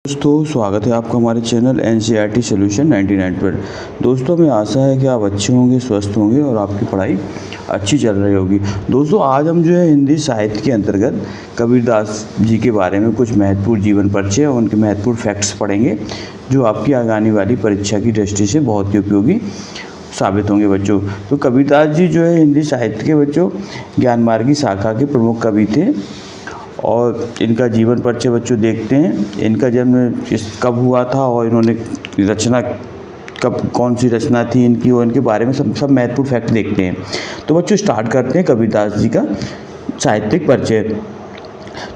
दोस्तों स्वागत है आपका हमारे चैनल NCERT सॉल्यूशन 99 पर। दोस्तों हमें आशा है कि आप अच्छे होंगे, स्वस्थ होंगे और आपकी पढ़ाई अच्छी चल रही होगी। दोस्तों आज हम जो है हिंदी साहित्य के अंतर्गत कबीरदास जी के बारे में कुछ महत्वपूर्ण जीवन परिचय और उनके महत्वपूर्ण फैक्ट्स पढ़ेंगे, जो आपकी आने वाली परीक्षा की दृष्टि से बहुत ही उपयोगी साबित होंगे बच्चों। तो कबीरदास जी जो है हिंदी साहित्य के बच्चों ज्ञान मार्गी शाखा के प्रमुख कवि थे और इनका जीवन परिचय बच्चों देखते हैं। इनका जन्म कब हुआ था और इन्होंने रचना कब, कौन सी रचना थी इनकी, और इनके बारे में सब महत्वपूर्ण फैक्ट देखते हैं। तो बच्चों स्टार्ट करते हैं कबीरदास जी का साहित्यिक परिचय।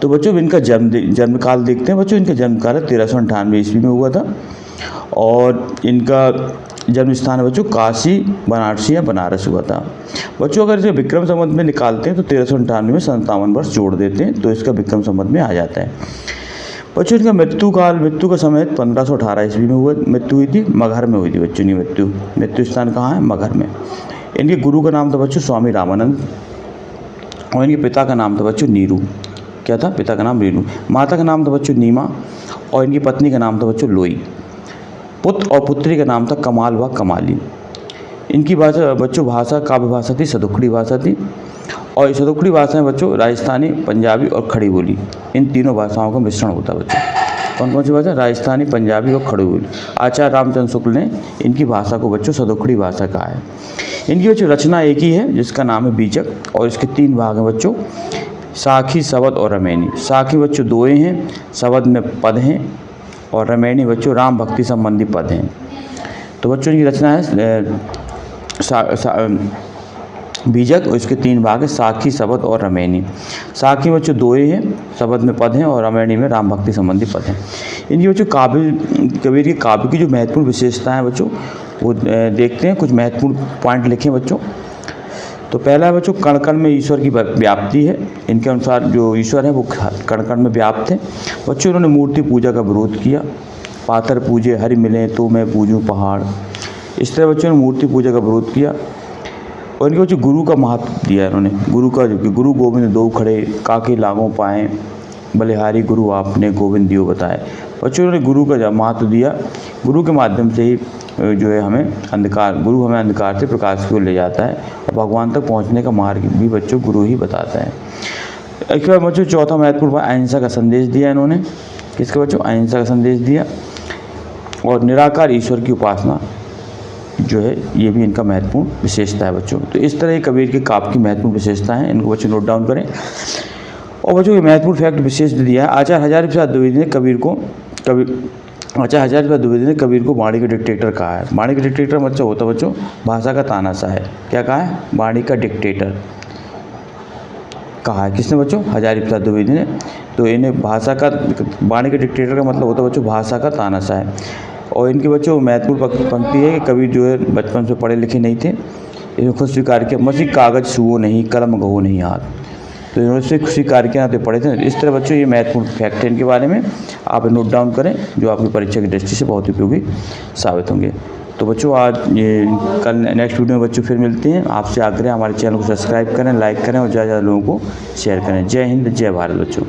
तो बच्चों इनका जन्म काल देखते हैं। बच्चों इनका जन्म काल 1398 ईस्वी में हुआ था और इनका जन्म स्थान है बच्चों काशी, बनारसी या बनारस हुआ था। बच्चों अगर इसे विक्रम संवत में निकालते हैं तो 1398 में 57 वर्ष जोड़ देते हैं तो इसका विक्रम संवत में आ जाता है। बच्चों इनका मृत्यु का समय 1518 ईस्वी में मृत्यु हुई थी। मगहर में हुई थी बच्चों की मृत्यु स्थान कहाँ है? मगहर में। इनके गुरु का नाम था बच्चों स्वामी रामानंद और इनके पिता का नाम था बच्चों नीरू। क्या था? पिता का नाम नीरू। माता का नाम था बच्चों नीमा और इनकी पत्नी का नाम था बच्चों लोई। पुत्र और पुत्री का नाम था कमाल व कमाली। इनकी भाषा बच्चों काव्य भाषा थी सदुकड़ी भाषा थी और इस सदुकड़ी भाषा में बच्चों राजस्थानी, पंजाबी और खड़ी बोली, इन तीनों भाषाओं का मिश्रण होता है बच्चों। कौन कौन सी भाषा? राजस्थानी, पंजाबी और खड़ी बोली। आचार्य रामचंद्र शुक्ल ने इनकी भाषा को बच्चों सदुकड़ी भाषा कहा है। इनकी बच्चों रचना एक ही है जिसका नाम है बीजक और इसके 3 भाग हैं बच्चों, साखी, शबद और रमैनी। साखी बच्चों 2 हैं, शबद में पद हैं और रमैनी बच्चों राम भक्ति संबंधी पद हैं। तो बच्चों की रचना है बीजक और इसके 3 भाग हैं, साखी, शबद और रमैनी। साखी बच्चों 2 हैं, शबद में पद हैं और रमैनी में राम भक्ति संबंधी पद हैं। इनकी बच्चों कबीर के काव्य की जो महत्वपूर्ण विशेषताएं हैं बच्चों वो देखते हैं। कुछ महत्वपूर्ण पॉइंट लिखें बच्चों। तो पहला है बच्चों कण कण में ईश्वर की व्याप्ति है। इनके अनुसार जो ईश्वर है वो कण कण में व्याप्त है। बच्चों इन्होंने मूर्ति पूजा का विरोध किया। पाथर पूजे हरि मिले तो मैं पूजूं पहाड़, इस तरह बच्चों ने मूर्ति पूजा का विरोध किया। और इनके बच्चों गुरु का महत्व दिया इन्होंने। गुरु गोविंद दो खड़े काके लागों पाएँ, बलिहारी गुरु आपने गोविंद दियो बताए। बच्चों ने गुरु का महत्व दिया। गुरु के माध्यम से ही जो है गुरु हमें अंधकार से प्रकाश की ओर ले जाता है और भगवान तक पहुंचने का मार्ग भी बच्चों गुरु ही बताता है। इसके बाद बच्चों चौथा महत्वपूर्ण अहिंसा का संदेश दिया इन्होंने। किसके बच्चों? अहिंसा का संदेश दिया। और निराकार ईश्वर की उपासना जो है ये भी इनका महत्वपूर्ण विशेषता है बच्चों। तो इस तरह कबीर के काव्य की महत्वपूर्ण विशेषता है, इनको बच्चों नोट डाउन करें। और बच्चों ये महत्वपूर्ण फैक्ट विशेष दिया है। आचार्य हजारी प्रसाद द्विवेदी ने कबीर को वाणी का डिक्टेटर कहा है। वाणी का डिक्टेटर बच्चों होता बच्चों भाषा का तानाशाह है। क्या कहा है? वाणी का डिक्टेटर कहा है। किसने बच्चों? हजारी प्रसाद द्विवेदी ने। तो इन्हें वाणी का डिक्टेटर का मतलब होता है बच्चों भाषा का तानाशाह है। और इनके बच्चों महत्वपूर्ण पंक्ति है कि कबीर जो है बचपन से पढ़े लिखे नहीं थे। इन्होंने खुद स्वीकार किया मसी कागज छुओ नहीं, कलम गहो नहीं हाथ। तो इन्होंने से स्वीकार किया तो पढ़े थे। इस तरह बच्चों ये महत्वपूर्ण फैक्ट है इनके बारे में, आप नोट डाउन करें, जो आपकी परीक्षा की दृष्टि से बहुत उपयोगी साबित होंगे। तो बच्चों आज ये कल नेक्स्ट वीडियो में बच्चों फिर मिलते हैं। आपसे आग्रह हमारे चैनल को सब्सक्राइब करें, लाइक करें और ज़्यादा लोगों को शेयर करें। जय हिंद, जय भारत बच्चों।